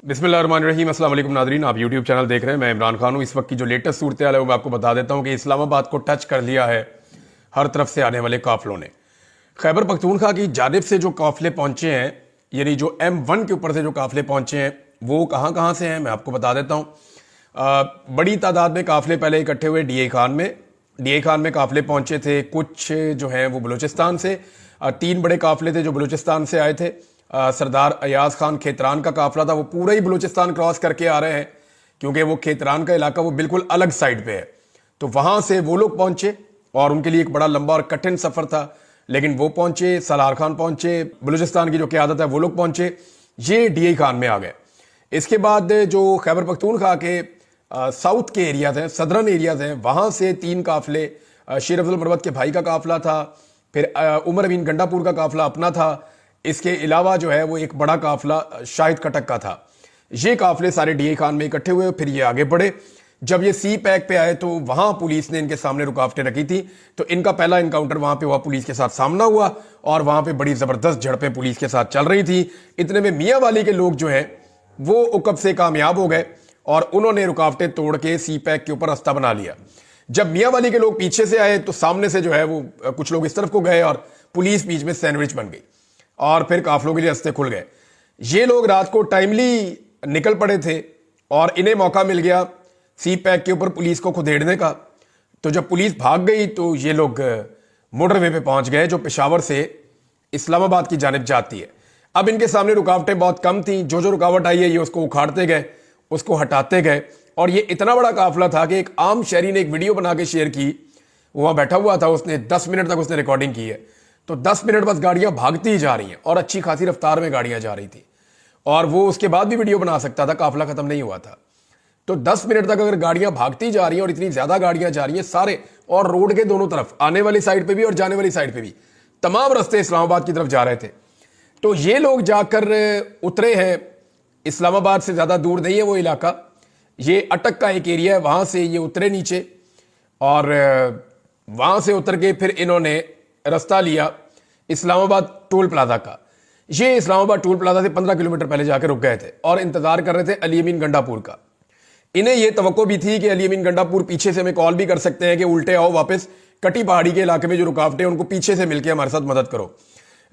बिस्मिल्लाहिर्रहमानिर्रहीम। अस्सलाम वालेकुम नादरीन, आप यूट्यूब चैनल देख रहे हैं। मैं इमरान खान हूँ। इस वक्त की जो लेटेस्ट सूरत हाल है वो मैं आपको बता देता हूँ कि इस्लामाबाद को टच कर लिया है हर तरफ से आने वाले काफिलों ने। खैबर पख्तूनख्वा की जानिब से जो काफिले पहुंचे हैं, यानी जो M1 के ऊपर से जो काफिले पहुंचे हैं, वो कहाँ कहाँ से हैं मैं आपको बता देता हूँ। बड़ी तादाद में काफिले पहले इकट्ठे हुए DI खान में काफिले पहुंचे थे। कुछ जो हैं वो बलूचिस्तान से, 3 बड़े काफिले थे जो बलूचिस्तान से आए थे। सरदार अयाज खान खेतरान का काफिला था, वो पूरा ही बलूचिस्तान क्रॉस करके आ रहे हैं क्योंकि वो खेतरान का इलाका वो बिल्कुल अलग साइड पे है। तो वहां से वो लोग पहुंचे और उनके लिए एक बड़ा लंबा और कठिन सफर था, लेकिन वो पहुंचे। सलार खान पहुंचे, बलूचिस्तान की जो क़यादत है वो लोग पहुंचे, ये DI खान में आ गए। इसके बाद जो खैबर पख्तूनख्वा के साउथ के एरियाज हैं, सदरन एरियाज हैं, वहां से 3 काफिले, शेर अफजल मरवत के भाई का काफिला था, फिर उमर अमीन गंडापुर का काफिला अपना था। इसके अलावा जो है वो एक बड़ा काफिला शाहिद कटक का था। ये काफिले सारे DI खान में इकट्ठे हुए, फिर ये आगे बढ़े। जब ये सी पैक पे आए तो वहां पुलिस ने इनके सामने रुकावटें रखी थी, तो इनका पहला इनकाउंटर वहां पे हुआ, पुलिस के साथ सामना हुआ और वहां पे बड़ी जबरदस्त झड़पें पुलिस के साथ चल रही थी। इतने में मियाँ वाली के लोग जो हैं वो उकब से कामयाब हो गए और उन्होंने रुकावटें तोड़ के सी पैक के ऊपर रास्ता बना लिया। जब मियाँ वाली के लोग पीछे से आए तो सामने से जो है वो कुछ लोग इस तरफ को गए और पुलिस बीच में सैंडविच बन गई और फिर काफिलों के लिए रास्ते खुल गए। ये लोग रात को टाइमली निकल पड़े थे और इन्हें मौका मिल गया सी पैक के ऊपर पुलिस को खुदेड़ने का। तो जब पुलिस भाग गई तो ये लोग मोटरवे पे पहुंच गए जो पेशावर से इस्लामाबाद की जानिब जाती है। अब इनके सामने रुकावटें बहुत कम थी, जो रुकावट आई है ये उसको उखाड़ते गए, उसको हटाते गए। और ये इतना बड़ा काफिला था कि एक आम शहरी ने एक वीडियो बना के शेयर की, वहां बैठा हुआ था, उसने 10 मिनट तक उसने रिकॉर्डिंग की है। तो 10 मिनट बस गाड़ियां भागती ही जा रही हैं और अच्छी खासी रफ्तार में गाड़ियां जा रही थी और वो उसके बाद भी वीडियो बना सकता था, काफिला खत्म नहीं हुआ था। तो 10 मिनट तक अगर गाड़ियां भागती जा रही हैं और इतनी ज्यादा गाड़ियां जा रही हैं सारे, और रोड के दोनों तरफ, आने वाली साइड पे भी और जाने वाली साइड पे भी, तमाम रास्ते इस्लामाबाद की तरफ जा रहे थे। तो ये लोग जाकर उतरे हैं। इस्लामाबाद से ज्यादा दूर नहीं है वो इलाका, ये अटक का एक एरिया है, वहां से ये उतरे नीचे और वहां से उतर के फिर इन्होंने रास्ता लिया इस्लामाबाद टोल प्लाजा का। ये इस्लामाबाद टोल प्लाजा से 15 किलोमीटर पहले जाकर रुक गए थे और इंतजार कर रहे थे अली अमीन गंडापुर का। इन्हें यह तवक्को भी थी कि अली अमीन गंडापुर पीछे से हमें कॉल भी कर सकते हैं कि उल्टे आओ वापस, कटी पहाड़ी के इलाके में जो रुकावटें उनको पीछे से मिलकर हमारे साथ मदद करो,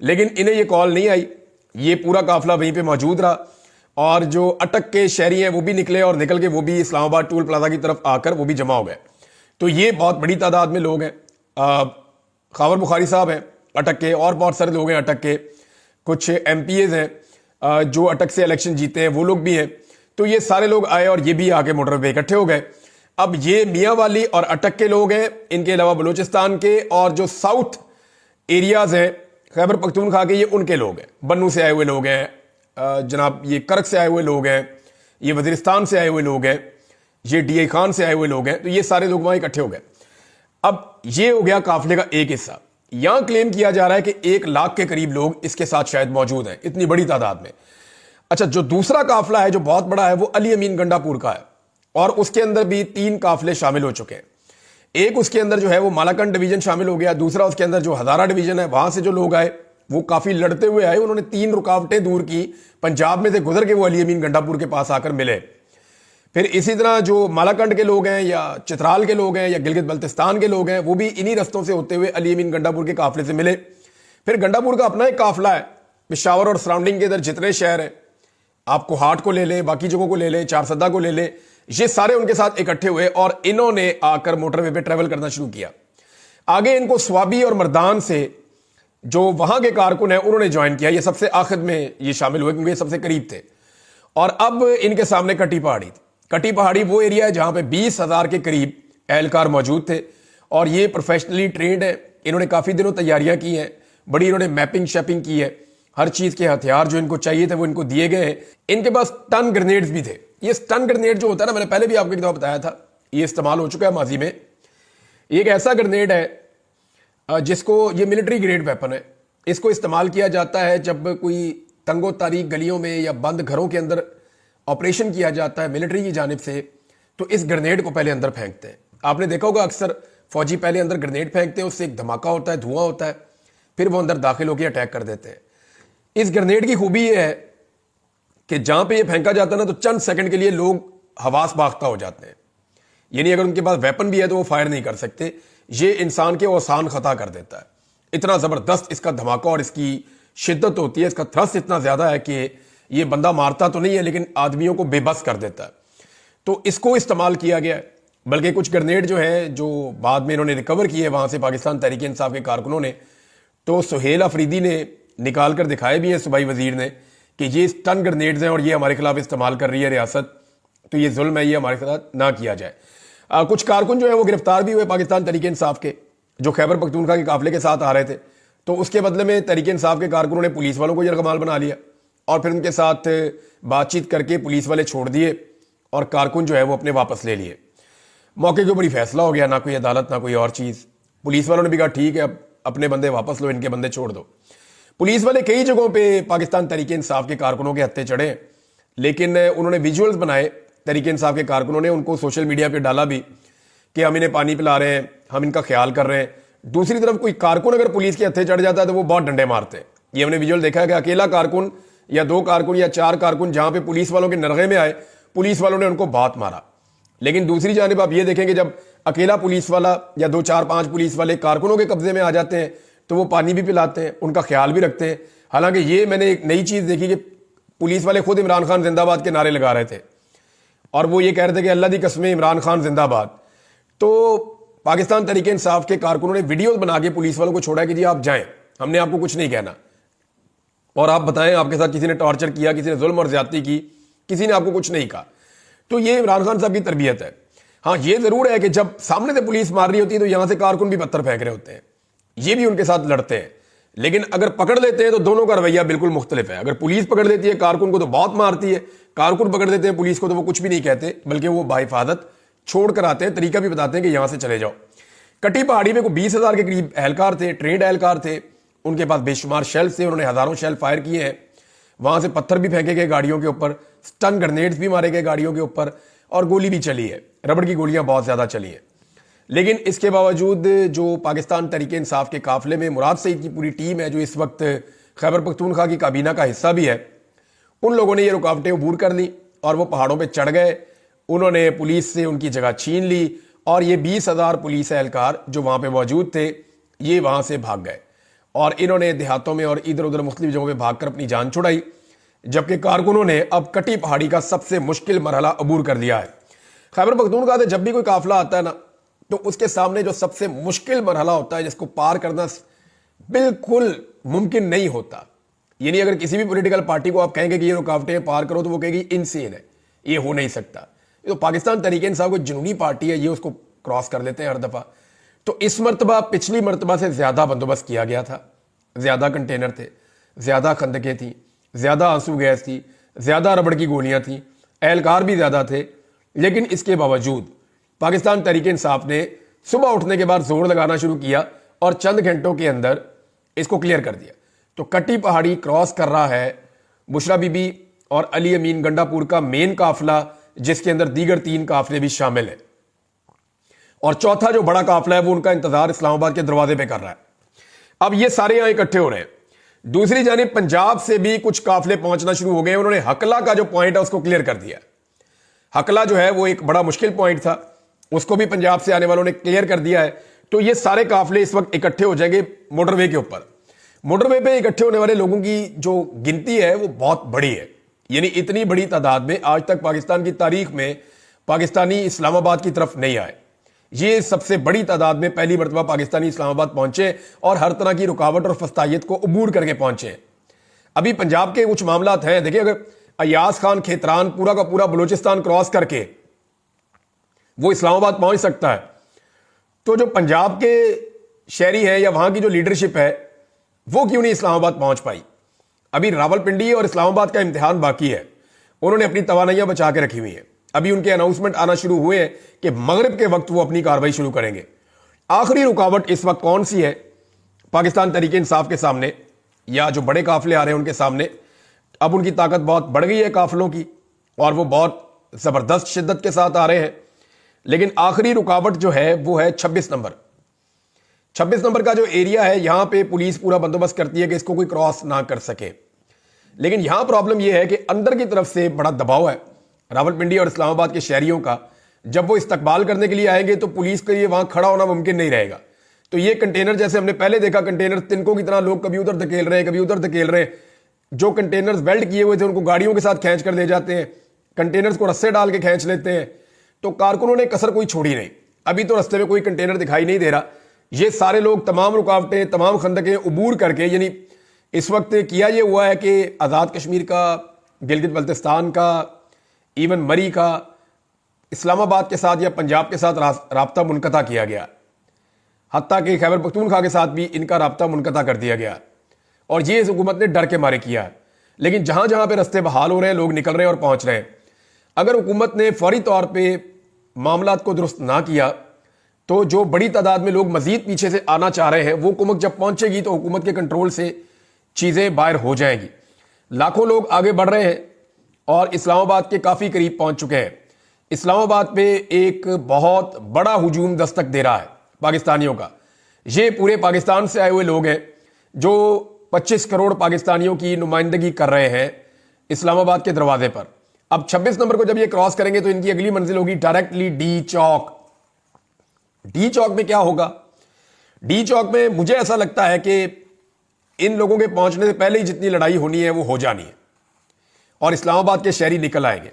लेकिन इन्हें यह कॉल नहीं आई। ये पूरा काफिला वहीं पर मौजूद रहा और जो अटक के शहरी हैं वो भी निकले और निकल के वो भी इस्लामाबाद टोल प्लाजा की तरफ आकर वो भी जमा हो गए। तो ये बहुत बड़ी तादाद में लोग हैं। खावर बुखारी साहब हैं अटक के, और बहुत सारे लोग हैं अटक के, कुछ MPAs हैं जो अटक से इलेक्शन जीते हैं, वो लोग भी हैं। तो ये सारे लोग आए और ये भी आके मोटर पे इकट्ठे हो गए। अब ये मियाँ वाली और अटक के लोग हैं, इनके अलावा बलूचिस्तान के और जो साउथ एरियाज हैं खैबर पख्तूनख्वा के, ये उनके लोग हैं। बन्नू से आए हुए लोग हैं, जनाब ये करक से आए हुए लोग हैं, ये वजीरिस्तान से आए हुए लोग हैं, ये DI खान से आए हुए लोग हैं। तो ये सारे लोग वहां इकट्ठे हो गए। अब ये हो गया काफिले का एक हिस्सा। यहां क्लेम किया जा रहा है कि 1 लाख के करीब लोग इसके साथ शायद मौजूद हैं, इतनी बड़ी तादाद में। अच्छा, जो दूसरा काफिला है जो बहुत बड़ा है वो अली अमीन गंडापुर का है और उसके अंदर भी 3 काफिले शामिल हो चुके हैं। एक उसके अंदर जो है वो मालाकंड डिवीजन शामिल हो गया, दूसरा उसके अंदर जो हजारा डिवीजन है वहां से जो लोग आए वो काफी लड़ते हुए आए, उन्होंने 3 रुकावटें दूर की, पंजाब में से गुजर के वो अली अमीन गंडापुर के पास आकर मिले। फिर इसी तरह जो मालाकंड के लोग हैं या चित्राल के लोग हैं या गिलगित बल्तिस्तान के लोग हैं वो भी इन्हीं रस्तों से होते हुए अली अमीन गंडापुर के काफिले से मिले। फिर गंडापुर का अपना एक काफिला है, पेशावर और सराउंडिंग के इधर जितने शहर हैं, आप कोहाट को ले लें, बाकी जगहों को ले लें, चारसदा को ले लें, ये सारे उनके साथ इकट्ठे हुए और इन्होंने आकर मोटरवे पे ट्रेवल करना शुरू किया। आगे इनको स्वाबी और मर्दान से जो वहां के कारकुन है उन्होंने ज्वाइन किया। ये सबसे आखिर में ये शामिल हुए क्योंकि ये सबसे करीब थे। और अब इनके सामने कटी पहाड़ी थी। कटी पहाड़ी वो एरिया है जहां पे 20,000 के करीब एहलकार मौजूद थे और ये प्रोफेशनली ट्रेंड है। इन्होंने काफी दिनों तैयारियां की हैं, बड़ी इन्होंने मैपिंग शैपिंग की है, हर चीज के हथियार जो इनको चाहिए थे वो इनको दिए गए हैं। इनके पास स्टन ग्रेनेड्स भी थे। ये स्टन ग्रेनेड जो होता है ना, मैंने पहले भी आपको एक दफा बताया था, ये इस्तेमाल हो चुका है माजी में। एक ऐसा ग्रेनेड है जिसको, ये मिलिट्री ग्रेड वेपन है, इसको इस्तेमाल किया जाता है जब कोई तंगो तारीख गलियों में या बंद घरों के अंदर ऑपरेशन किया जाता है मिलिट्री की जानिब से, तो इस ग्रेनेड को पहले अंदर फेंकते हैं। आपने देखा होगा अक्सर फौजी पहले अंदर ग्रेनेड फेंकते हैं, उससे एक धमाका होता है, धुआं होता है, फिर वो अंदर दाखिल होकर अटैक कर देते हैं। इस ग्रेनेड की खूबी यह है कि जहां पे ये फेंका जाता है ना, तो चंद सेकंड के लिए लोग हवास बाख्ता हो जाते हैं। यानी अगर उनके पास वेपन भी है तो वो फायर नहीं कर सकते। ये इंसान के औसान खता कर देता है। इतना जबरदस्त इसका धमाका और इसकी शिद्दत होती है, इसका थ्रस्ट इतना ज्यादा है कि ये बंदा मारता तो नहीं है लेकिन आदमियों को बेबस कर देता है। तो इसको इस्तेमाल किया गया है। बल्कि कुछ ग्रेनेड जो है, जो बाद में इन्होंने रिकवर किए वहां से पाकिस्तान तहरीक इंसाफ के कारकुनों ने, तो सुहेल अफरीदी ने निकाल कर दिखाए भी हैं सूबाई वजीर ने कि ये स्टन ग्रेनेड्स हैं और ये हमारे खिलाफ इस्तेमाल कर रही है रियासत, तो ये जुल्म है, ये हमारे साथ ना किया जाए। कुछ कारकुन जो है वो गिरफ्तार भी हुए पाकिस्तान तहरीक इंसाफ के, जो खैबर पख्तूनख्वा के काफिले के साथ आ रहे थे। तो उसके बदले में तहरीक इंसाफ के कारकुनों ने पुलिस वालों को यरगमाल बना लिया और फिर उनके साथ बातचीत करके पुलिस वाले छोड़ दिए और कारकुन जो है वो अपने वापस ले लिए। मौके के ऊपर ही फैसला हो गया, ना कोई अदालत ना कोई और चीज़। पुलिस वालों ने भी कहा ठीक है, अब अपने बंदे वापस लो, इनके बंदे छोड़ दो। पुलिस वाले कई जगहों पे पाकिस्तान तहरीक इंसाफ के कारकुनों के हत्थे चढ़े, लेकिन उन्होंने विजुअल्स बनाए तहरीक इंसाफ के कारकुनों ने, उनको सोशल मीडिया पे डाला भी कि हम इन्हें पानी पिला रहे हैं, हम इनका ख्याल कर रहे हैं। दूसरी तरफ कोई कारकुन अगर पुलिस के हत्थे चढ़ जाता है तो वो बहुत डंडे मारते हैं। ये हमने विजुअल देखा है कि अकेला कारकुन या 2 कारकुन या 4 कारकुन जहां पे पुलिस वालों के नरगे में आए, पुलिस वालों ने उनको बहुत मारा। लेकिन दूसरी जानिब आप ये देखेंगे जब अकेला पुलिस वाला या 2 4 5 पुलिस वाले कारकुनों के कब्जे में आ जाते हैं तो वो पानी भी पिलाते हैं, उनका ख्याल भी रखते हैं। हालांकि ये मैंने एक नई चीज देखी कि पुलिस वाले खुद इमरान खान जिंदाबाद के नारे लगा रहे थे और वो ये कह रहे थे कि अल्लाह दी कसम इमरान खान जिंदाबाद। तो पाकिस्तान तहरीक इंसाफ के कारकुनों ने वीडियो बना के पुलिस वालों को छोड़ा कि जी आप जाएं, हमने आपको कुछ नहीं कहना, और आप बताएं आपके साथ किसी ने टॉर्चर किया, किसी ने जुल्म और ज्यादती की, किसी ने आपको कुछ नहीं कहा। तो ये इमरान खान साहब की तरबियत है। हाँ, ये जरूर है कि जब सामने से पुलिस मार रही होती है तो यहां से कारकुन भी पत्थर फेंक रहे होते हैं, ये भी उनके साथ लड़ते हैं। लेकिन अगर पकड़ लेते हैं तो दोनों का रवैया बिल्कुल मुख्तलिफ है। अगर पुलिस पकड़ लेती है कारकुन को तो बहुत मारती है, कारकुन पकड़ लेते हैं पुलिस को तो वो कुछ भी नहीं कहते, बल्कि वो बाहिफाजत छोड़ कर आते हैं, तरीका भी बताते हैं कि यहां से चले जाओ। कटी पहाड़ी में को 20,000 के करीब एहलकार थे, ट्रेंड एहलकार थे, उनके पास बेशुमार शेल्स थे, उन्होंने हजारों शेल फायर किए हैं। वहां से पत्थर भी फेंके गए गाड़ियों के ऊपर, स्टन ग्रेनेड्स भी मारे गए गाड़ियों के ऊपर, और गोली भी चली है, रबड़ की गोलियां बहुत ज्यादा चली हैं। लेकिन इसके बावजूद जो पाकिस्तान तहरीक इंसाफ के काफिले में मुराद सईद की पूरी टीम है, जो इस वक्त खैबर पख्तूनख्वा की काबीना का हिस्सा भी है, उन लोगों ने ये रुकावटें अबूर कर ली और वो पहाड़ों पर चढ़ गए। उन्होंने पुलिस से उनकी जगह छीन ली और ये 20,000 पुलिस एहलकार जो वहां पे मौजूद थे, ये वहां से भाग गए और इन्होंने देहातों में और इधर उधर मुख्तलिफ जगहों पे भागकर अपनी जान छुड़ाई। जबकि कारकुनों ने अब कटी पहाड़ी का सबसे मुश्किल मरहला अबूर कर लिया है। खैबर पख्तूनख्वा से जब भी कोई काफिला आता है ना, तो उसके सामने जो सबसे मुश्किल मरहला होता है, जिसको पार करना बिल्कुल मुमकिन नहीं होता। यानी अगर किसी भी पॉलिटिकल पार्टी को आप कहेंगे कि ये रुकावटें पार करो, तो वो कहेगी इनसेन है, ये हो नहीं सकता। ये तो पाकिस्तान तहरीक इंसाफ कोई जुनूनी पार्टी है, ये उसको क्रॉस कर लेते हैं हर दफा। तो इस मरतबा पिछली मरतबा से ज्यादा बंदोबस्त किया गया था, ज्यादा कंटेनर थे, ज्यादा खंदकें थी, ज्यादा आंसू गैस थी, ज्यादा रबड़ की गोलियां थी, एहलकार भी ज्यादा थे। लेकिन इसके बावजूद पाकिस्तान तहरीक इंसाफ ने सुबह उठने के बाद जोर लगाना शुरू किया और चंद घंटों के अंदर इसको क्लियर कर दिया। तो कटी पहाड़ी क्रॉस कर रहा है बुशरा बीबी और अली अमीन गंडापुर का मेन काफिला, जिसके अंदर दीगर 3 काफिले भी शामिल है, और चौथा जो बड़ा काफिला है वो उनका इंतजार इस्लामाबाद के दरवाजे पे कर रहा है। अब ये सारे यहां इकट्ठे हो रहे हैं। दूसरी जानिब पंजाब से भी कुछ काफिले पहुंचना शुरू हो गए। उन्होंने हकला का जो पॉइंट है उसको क्लियर कर दिया। हकला जो है वो एक बड़ा मुश्किल पॉइंट था, उसको भी पंजाब से आने वालों ने क्लियर कर दिया है। तो ये सारे काफिले इस वक्त इकट्ठे हो जाएंगे मोटरवे के ऊपर। मोटरवे पे इकट्ठे होने वाले लोगों की जो गिनती है वो बहुत बड़ी है। यानी इतनी बड़ी तादाद में आज तक पाकिस्तान की तारीख में पाकिस्तानी इस्लामाबाद की तरफ नहीं आए। ये सबसे बड़ी तादाद में पहली मरतबा पाकिस्तानी इस्लामाबाद पहुंचे और हर तरह की रुकावट और फस्तायत को अबूर करके पहुंचे। अभी पंजाब के कुछ मामला हैं, देखिए, अगर अयाज खान खेतरान पूरा का पूरा बलूचिस्तान क्रॉस करके वो इस्लामाबाद पहुंच सकता है, तो जो पंजाब के शहरी है या वहां की जो लीडरशिप है वो क्यों नहीं इस्लामाबाद पहुंच पाई। अभी रावलपिंडी और इस्लामाबाद का इम्तिहान बाकी है, उन्होंने अपनी तवानाइयां बचा के रखी हुई हैं। अभी उनके अनाउंसमेंट आना शुरू हुए हैं कि मगरिब के वक्त वो अपनी कार्रवाई शुरू करेंगे। आखिरी रुकावट इस वक्त कौन सी है पाकिस्तान तहरीक इंसाफ के सामने, या जो बड़े काफिले आ रहे हैं उनके सामने? अब उनकी ताकत बहुत बढ़ गई है काफिलों की, और वो बहुत जबरदस्त शिद्दत के साथ आ रहे हैं। लेकिन आखिरी रुकावट जो है वो है 26 नंबर। 26 नंबर का जो एरिया है, यहां पे पुलिस पूरा बंदोबस्त करती है कि इसको कोई क्रॉस ना कर सके। लेकिन यहां प्रॉब्लम यह है कि अंदर की तरफ से बड़ा दबाव है रावलपिंडी और इस्लामाबाद के शहरियों का। जब वो इस्तकबाल करने के लिए आएंगे तो पुलिस के लिए वहां खड़ा होना मुमकिन नहीं रहेगा। तो ये कंटेनर, जैसे हमने पहले देखा, कंटेनर तिनकों की तरह लोग कभी उधर धकेल रहे हैं, कभी उधर धकेल रहे हैं। जो कंटेनर्स वेल्ड किए हुए थे उनको गाड़ियों के साथ खींच कर ले जाते हैं, कंटेनर्स को रस्से डाल के खींच लेते हैं। तो कारकुनों ने कसर कोई छोड़ी नहीं। अभी तो रस्ते में कोई कंटेनर दिखाई नहीं दे रहा। ये सारे लोग तमाम रुकावटें, तमाम खंदकें उबूर करके, यानी इस वक्त किया ये हुआ है कि आज़ाद कश्मीर का, गिलगित बल्तिस्तान का, इवन मरी का, इस्लामाबाद के साथ या पंजाब के साथ राब्ता मुनक़ता किया गया। हत्ता कि खैबर पख्तूनख्वा के साथ भी इनका राब्ता मुनक़ता कर दिया गया। और ये इस हुकूमत ने डर के मारे किया है। लेकिन जहां जहां पे रस्ते बहाल हो रहे हैं, लोग निकल रहे हैं और पहुंच रहे हैं। अगर हुकूमत ने फौरी तौर पर मामलात को दुरुस्त ना किया तो जो बड़ी तादाद में लोग मजीद पीछे से आना चाह रहे हैं, वो हुकूमत जब पहुंचेगी तो हुकूमत के कंट्रोल से चीज़ें बाहर हो जाएंगी। लाखों लोग आगे बढ़ रहे हैं और इस्लामाबाद के काफ़ी करीब पहुंच चुके हैं। इस्लामाबाद पे एक बहुत बड़ा हुजूम दस्तक दे रहा है पाकिस्तानियों का। ये पूरे पाकिस्तान से आए हुए लोग हैं जो 25 करोड़ पाकिस्तानियों की नुमाइंदगी कर रहे हैं इस्लामाबाद के दरवाजे पर। अब 26 नंबर को जब ये क्रॉस करेंगे तो इनकी अगली मंजिल होगी डायरेक्टली डी चौक। डी चौक में क्या होगा? डी चौक में मुझे ऐसा लगता है कि इन लोगों के पहुंचने से पहले ही जितनी लड़ाई होनी है वो हो जानी है और इस्लामाबाद के शहरी निकल आएंगे।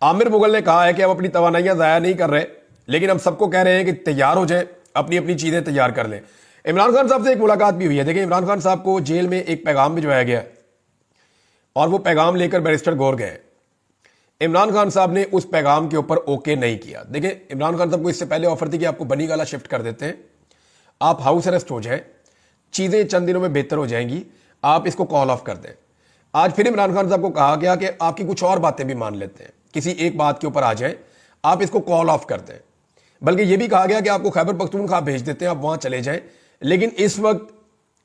आमिर मुगल ने कहा है कि हम अपनी तवानाइयां ज़ाया नहीं कर रहे, लेकिन हम सबको कह रहे हैं कि तैयार हो जाएं, अपनी अपनी चीज़ें तैयार कर लें। इमरान खान साहब से एक मुलाकात भी हुई है। देखिए, इमरान खान साहब को जेल में एक पैगाम भिजवाया गया और वो पैगाम लेकर बैरिस्टर गौर गए। इमरान खान साहब ने उस पैगाम के ऊपर ओके नहीं किया। देखिए, इमरान खान साहब को इससे पहले ऑफर थी कि आपको बनी गाला शिफ्ट कर देते हैं, आप हाउस अरेस्ट हो जाएं, चीज़ें चंद दिनों में बेहतर हो जाएंगी, आप इसको कॉल ऑफ कर दें। आज फिर इमरान खान साहब को कहा गया कि आपकी कुछ और बातें भी मान लेते हैं, किसी एक बात के ऊपर आ जाएं, आप इसको कॉल ऑफ कर दें। बल्कि यह भी कहा गया कि आपको खैबर पख्तूनख्वा भेज देते हैं, आप वहां चले जाएं, लेकिन इस वक्त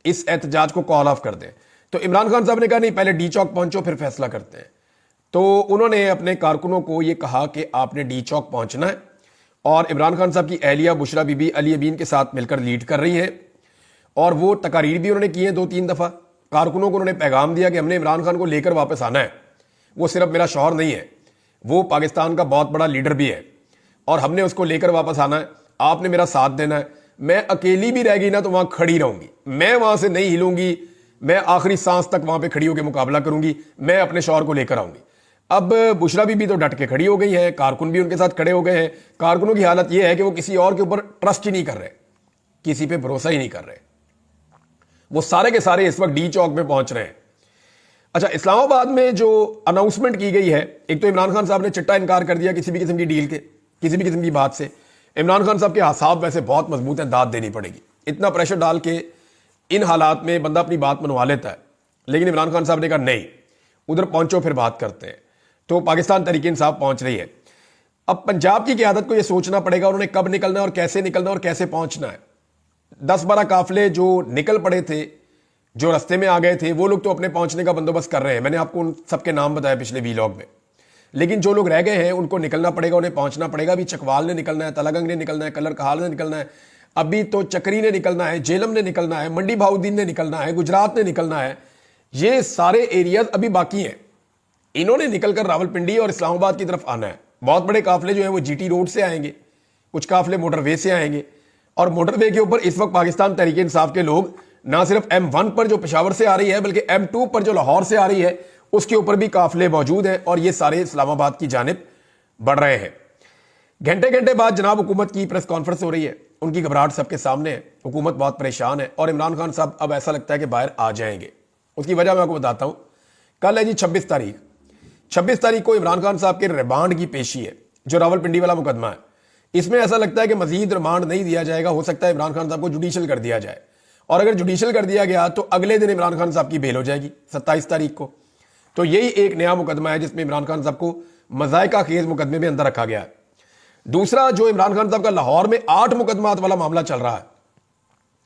इस एहतजाज को कॉल ऑफ कर दें। तो इमरान खान साहब ने कहा नहीं, पहले डी चौक पहुंचो फिर फैसला करते हैं। तो उन्होंने अपने कारकुनों को यह कहा कि आपने डी चौक पहुंचना है और इमरान खान साहब की अहलिया बुशरा बीबी अली अमीन के साथ मिलकर लीड कर रही है और वो तकारीर भी उन्होंने की है 2-3 दफ़ा। कारकुनों को उन्होंने पैगाम दिया कि हमने इमरान खान को लेकर वापस आना है। वो सिर्फ मेरा शौहर नहीं है, वो पाकिस्तान का बहुत बड़ा लीडर भी है और हमने उसको लेकर वापस आना है। आपने मेरा साथ देना है। मैं अकेली भी रह गई ना तो वहां खड़ी रहूंगी, मैं वहां से नहीं हिलूंगी, मैं आखिरी सांस तक वहां पे खड़ी होकर मुकाबला करूंगी, मैं अपने शौहर को लेकर आऊंगी। अब बुशरा बीबी तो डट के खड़ी हो गई है, कारकुन भी उनके साथ खड़े हो गए हैं। कारकुनों की हालत यह है कि वो किसी और के ऊपर ट्रस्ट ही नहीं कर रहे, किसी पे भरोसा ही नहीं कर रहे। वो सारे के सारे इस वक्त डी चौक में पहुंच रहे हैं। अच्छा, इस्लामाबाद में जो अनाउंसमेंट की गई है, एक तो इमरान खान साहब ने चिट्टा इनकार कर दिया किसी भी किस्म की डील के, किसी भी किस्म की बात से। इमरान खान साहब के हासाब वैसे बहुत मजबूत हैं, दाद देनी पड़ेगी। इतना प्रेशर डाल के इन हालात में बंदा अपनी बात मनवा लेता है, लेकिन इमरान खान साहब ने कहा नहीं, उधर पहुंचो फिर बात करते हैं। तो पाकिस्तान तहरीक इंसाफ पहुंच रही है। अब पंजाब की क़यादत को यह सोचना पड़ेगा उन्होंने कब निकलना है और कैसे निकलना है और कैसे पहुंचना है। 10-12 काफिले जो निकल पड़े थे, जो रास्ते में आ गए थे, वो लोग तो अपने पहुंचने का बंदोबस्त कर रहे हैं। मैंने आपको उन सबके नाम बताया पिछले वीलॉग में। लेकिन जो लोग रह गए हैं उनको निकलना पड़ेगा, उन्हें पहुंचना पड़ेगा। अभी चकवाल ने निकलना है, तलागंग ने निकलना है, कलर कहाल ने निकलना है, अभी तो चक्री ने निकलना है, जेलम ने निकलना है, मंडी भाउद्दीन ने निकलना है, गुजरात ने निकलना है। ये सारे एरियाज अभी बाकी हैं। इन्होंने निकलकर रावलपिंडी और इस्लामाबाद की तरफ आना है। बहुत बड़े काफिले जो है वो जीटी रोड से आएंगे, कुछ काफिले मोटरवे से आएंगे और मोटरवे के ऊपर इस वक्त पाकिस्तान तहरीक इंसाफ के लोग ना सिर्फ M1 पर जो पेशावर से आ रही है, बल्कि M2 पर जो लाहौर से आ रही है उसके ऊपर भी काफिले मौजूद हैं और ये सारे इस्लामाबाद की जानिब बढ़ रहे हैं। घंटे घंटे बाद जनाब हुकूमत की प्रेस कॉन्फ्रेंस हो रही है, उनकी घबराहट सबके सामने है, हुकूमत बहुत परेशान है और इमरान खान साहब अब ऐसा लगता है कि बाहर आ जाएंगे। उसकी वजह मैं आपको बताता हूं। कल है जी 26 तारीख। 26 तारीख को इमरान खान साहब के रिमांड की पेशी है, जो रावलपिंडी वाला मुकदमा है। इसमें ऐसा लगता है कि मजीद रिमांड नहीं दिया जाएगा, हो सकता है इमरान खान साहब को जुडिशल कर दिया जाए और अगर जुडिशल कर दिया गया तो अगले दिन इमरान खान साहब की बेल हो जाएगी 27 तारीख को। तो यही एक नया मुकदमा है जिसमें इमरान खान साहब को मजायका खेज मुकदमे में अंदर रखा गया है। दूसरा, जो इमरान खान साहब का लाहौर में 8 मुकदमात वाला मामला चल रहा है,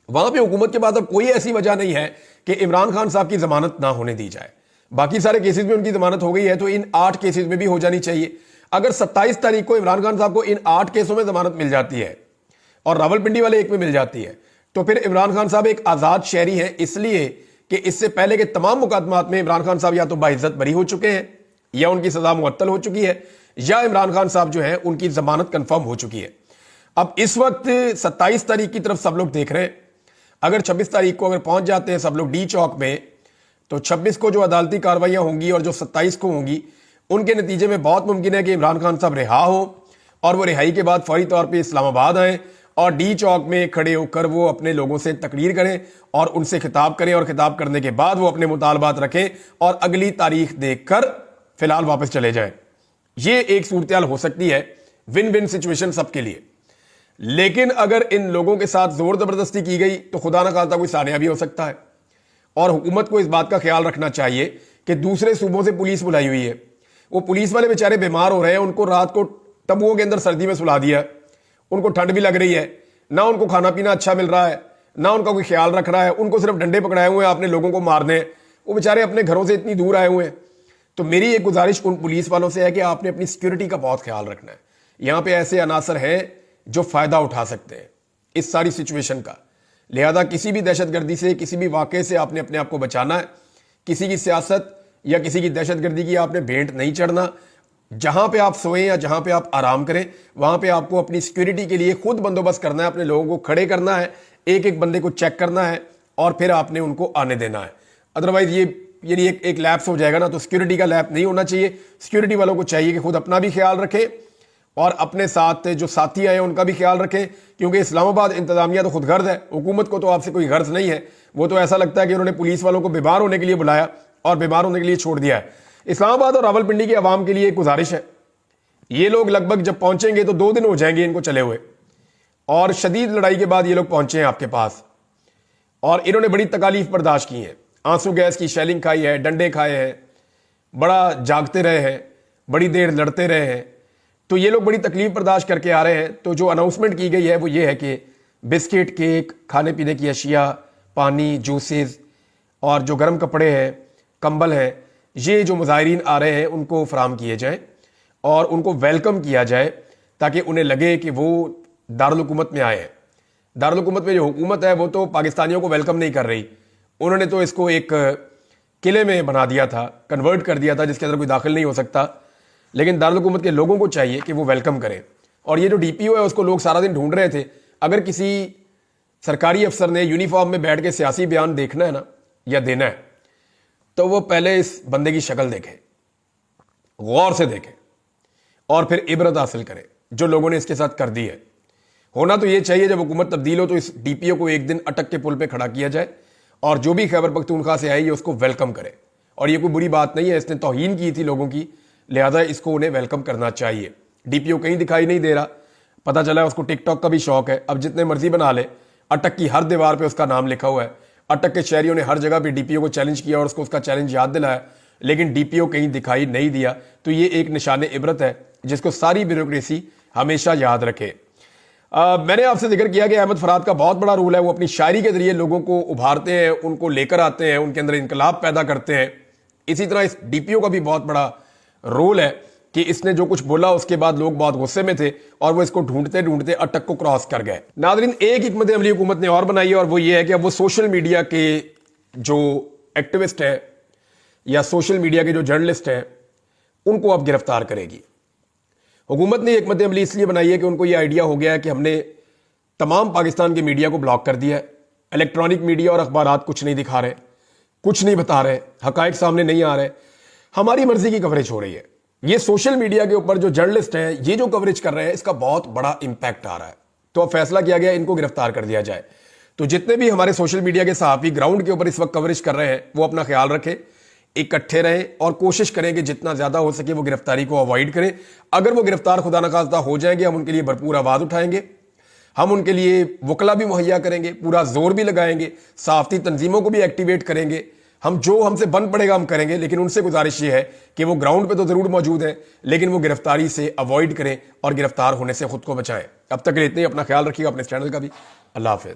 वहां पर हुकूमत के पास अब कोई ऐसी वजह नहीं है कि इमरान खान साहब की जमानत ना होने दी जाए। बाकी सारे केसेस में उनकी जमानत हो गई है तो इन 8 केसेस में भी हो जानी चाहिए। अगर 27 तारीख को इमरान खान साहब को इन 8 केसों में जमानत मिल जाती है और रावलपिंडी वाले एक में मिल जाती है, तो फिर इमरान खान साहब एक आजाद शहरी हैं, इसलिए कि इससे पहले के तमाम मुकदमात में इमरान खान साहब या तो बाइज्जत बरी हो चुके हैं, या उनकी सजा मुअत्तल हो चुकी है, या इमरान खान साहब जो है उनकी जमानत कंफर्म हो चुकी है। अब इस वक्त 27 तारीख की तरफ सब लोग देख रहे हैं। अगर 26 तारीख को अगर पहुंच जाते हैं सब लोग डी चौक में, तो 26 को जो अदालती कार्रवाइयां होंगी और जो 27 को होंगी, उनके नतीजे में बहुत मुमकिन है कि इमरान खान साहब रिहा हो और वो रिहाई के बाद फौरी तौर पे इस्लामाबाद आए और डी चौक में खड़े होकर वो अपने लोगों से तकरीर करें और उनसे खिताब करें, और खिताब करने के बाद वो अपने मुतालबात रखें और अगली तारीख देखकर फिलहाल वापस चले जाएं। ये एक सूरत हो सकती है, विन विन सिचुएशन सबके लिए। लेकिन अगर इन लोगों के साथ जोर जबरदस्ती की गई तो खुदा ना खास्ता कोई सानिया भी हो सकता है। और हुकूमत को इस बात का ख्याल रखना चाहिए कि दूसरे सूबों से पुलिस बुलाई हुई है, वो पुलिस वाले बेचारे बीमार हो रहे हैं, उनको रात को तंबुओं के अंदर सर्दी में सुला दिया, उनको ठंड भी लग रही है, ना उनको खाना पीना अच्छा मिल रहा है, ना उनका कोई ख्याल रख रहा है, उनको सिर्फ डंडे पकड़ाए हुए हैं आपने लोगों को मारने, वो बेचारे अपने घरों से इतनी दूर आए हुए हैं। तो मेरी एक गुजारिश उन पुलिस वालों से है कि आपने अपनी सिक्योरिटी का बहुत ख्याल रखना है। यहां पे ऐसे अनासर हैं जो फायदा उठा सकते हैं इस सारी सिचुएशन का, लिहाजा किसी भी दहशतगर्दी से, किसी भी वाकये से आपने अपने आप को बचाना है। किसी की सियासत या किसी की दहशतगर्दी की आपने भेंट नहीं चढ़ना। जहां पे आप सोएं या जहां पे आप आराम करें, वहां पे आपको अपनी सिक्योरिटी के लिए खुद बंदोबस्त करना है, अपने लोगों को खड़े करना है, एक एक बंदे को चेक करना है और फिर आपने उनको आने देना है। अदरवाइज ये एक लैप्स हो जाएगा ना, तो सिक्योरिटी का लैप नहीं होना चाहिए। सिक्योरिटी वालों को चाहिए कि खुद अपना भी ख्याल रखें और अपने साथ जो साथी आए उनका भी ख्याल रखें, क्योंकि इस्लामाबाद इंतजामिया तो खुद गर्ज है, हुकूमत को तो आपसे कोई गर्ज नहीं है। वो तो ऐसा लगता है कि उन्होंने पुलिस वालों को बीमार होने के लिए बुलाया और बीमार होने के लिए छोड़ दिया है। इस्लामाबाद और रावलपिंडी की आवाम के लिए एक गुजारिश है, ये लोग लगभग जब पहुंचेंगे तो 2 दिन हो जाएंगे इनको चले हुए, और शदीद लड़ाई के बाद ये लोग पहुंचे हैं आपके पास और इन्होंने बड़ी तकालीफ बर्दाश्त की है, आंसू गैस की शेलिंग खाई है, डंडे खाए हैं, बड़ा जागते रहे हैं, बड़ी देर लड़ते रहे हैं। तो ये लोग बड़ी तकलीफ बर्दाश्त करके आ रहे हैं। तो जो अनाउंसमेंट की गई है वो ये है कि बिस्किट, केक, खाने पीने की अशिया, पानी, जूसेस और जो गर्म कपड़े हैं, कंबल हैं, ये जो मुजाहिरीन आ रहे हैं उनको फराम किए जाएं और उनको वेलकम किया जाए, ताकि उन्हें लगे कि वो दारुल हुकूमत में आए हैं। दारुल हुकूमत में जो हुकूमत है वो तो पाकिस्तानियों को वेलकम नहीं कर रही, उन्होंने तो इसको एक किले में बना दिया था, कन्वर्ट कर दिया था, जिसके अंदर कोई दाखिल नहीं हो सकता। लेकिन दारुल हुकूमत के लोगों को चाहिए कि वो वेलकम करें। और ये जो डीपीओ है उसको लोग सारा दिन ढूंढ रहे थे। अगर किसी सरकारी अफसर ने यूनिफॉर्म में बैठ के सियासी बयान देखना है ना या देना है, तो वो पहले इस बंदे की शक्ल देखे, गौर से देखे और फिर इबरत हासिल करे जो लोगों ने इसके साथ कर दी है। होना तो ये चाहिए जब हुकूमत तब्दील हो तो इस डीपीओ को एक दिन अटक के पुल पे खड़ा किया जाए और जो भी खैबर पख्तूनख्वा से आई उसको वेलकम करे। और ये कोई बुरी बात नहीं है, इसने तौहीन की थी लोगों की, लिहाजा इसको उन्हें वेलकम करना चाहिए। डीपीओ कहीं दिखाई नहीं दे रहा, पता चला उसको टिकटॉक का भी शौक है, अब जितने मर्जी बना ले। अटक की हर दीवार पे उसका नाम लिखा हुआ है। अटक के शहरियों ने हर जगह पे डीपीओ को चैलेंज किया और उसको उसका चैलेंज याद दिलाया, लेकिन डीपीओ कहीं दिखाई नहीं दिया। तो ये एक निशान इबरत है जिसको सारी ब्यूरोक्रेसी हमेशा याद रखे। मैंने आपसे जिक्र किया कि अहमद फराद का बहुत बड़ा रोल है, वो अपनी शायरी के जरिए लोगों को उभारते हैं, उनको लेकर आते हैं, उनके अंदर इनकलाब पैदा करते हैं। इसी तरह इस डीपीओ का भी बहुत बड़ा रोल है कि इसने जो कुछ बोला उसके बाद लोग बहुत गुस्से में थे और वो इसको ढूंढते ढूंढते अटक को क्रॉस कर गए। नादरीन, एक हिकमत अमली हुकूमत ने और बनाई है और वो ये है कि अब वो सोशल मीडिया के जो एक्टिविस्ट है या सोशल मीडिया के जो जर्नलिस्ट हैं उनको अब गिरफ्तार करेगी। हुकूमत ने हिकमत अमली इसलिए बनाई है कि उनको ये आइडिया हो गया है कि हमने तमाम पाकिस्तान के मीडिया को ब्लॉक कर दिया है। इलेक्ट्रॉनिक मीडिया और अखबारात कुछ नहीं दिखा रहे, कुछ नहीं बता रहे, हकायक सामने नहीं आ रहे, हमारी मर्जी की कवरेज हो रही है। ये सोशल मीडिया के ऊपर जो जर्नलिस्ट हैं ये जो कवरेज कर रहे हैं इसका बहुत बड़ा इंपैक्ट आ रहा है। तो अब फैसला किया गया इनको गिरफ्तार कर दिया जाए। तो जितने भी हमारे सोशल मीडिया के सहाफी ग्राउंड के ऊपर इस वक्त कवरेज कर रहे हैं वो अपना ख्याल रखें, इकट्ठे रहें और कोशिश करें कि जितना ज्यादा हो सके वो गिरफ्तारी को अवॉइड करें। अगर वो गिरफ्तार खुदा न खास्ता हो जाएंगे, हम उनके लिए भरपूर आवाज उठाएंगे, हम उनके लिए वकला भी मुहैया करेंगे, पूरा जोर भी लगाएंगे, सहाफती तंजीमों को भी एक्टिवेट करेंगे। हम जो हमसे बन पड़ेगा हम करेंगे, लेकिन उनसे गुजारिश ये है कि वो ग्राउंड पे तो जरूर मौजूद है लेकिन वो गिरफ्तारी से अवॉइड करें और गिरफ्तार होने से खुद को बचाएं। अब तक के लिए इतने ही। अपना ख्याल रखिएगा, अपने चैनल का भी। अल्लाह हाफिज।